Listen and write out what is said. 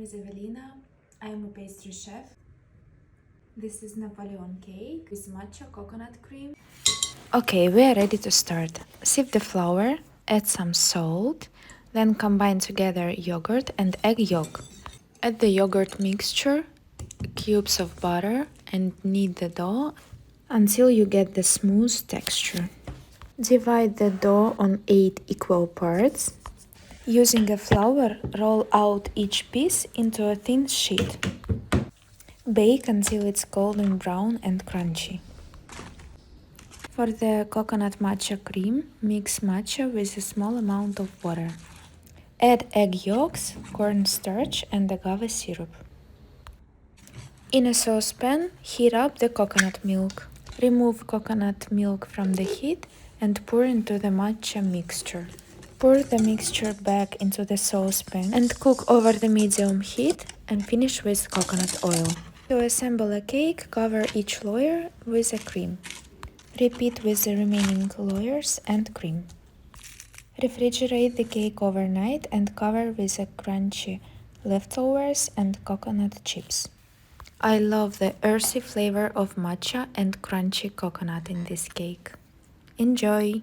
is Evelina. I am a pastry chef. This is Napoleon cake with matcha coconut cream. Okay, we are ready to start. Sift the flour, add some salt, then combine together yogurt and egg yolk. Add the yogurt mixture, cubes of butter, and knead the dough until you get the smooth texture. Divide the dough on 8 equal parts. Using a flour, roll out each piece into a thin sheet. Bake until it's golden brown and crunchy. For the coconut matcha cream, mix matcha with a small amount of water. Add egg yolks, corn starch, and agave syrup. In a saucepan, heat up the coconut milk. Remove coconut milk from the heat and pour into the matcha mixture. Pour the mixture back into the saucepan and cook over the medium heat and finish with coconut oil. To assemble a cake, cover each layer with a cream. Repeat with the remaining layers and cream. Refrigerate the cake overnight and cover with a crunchy leftovers and coconut chips. I love the earthy flavor of matcha and crunchy coconut in this cake. Enjoy!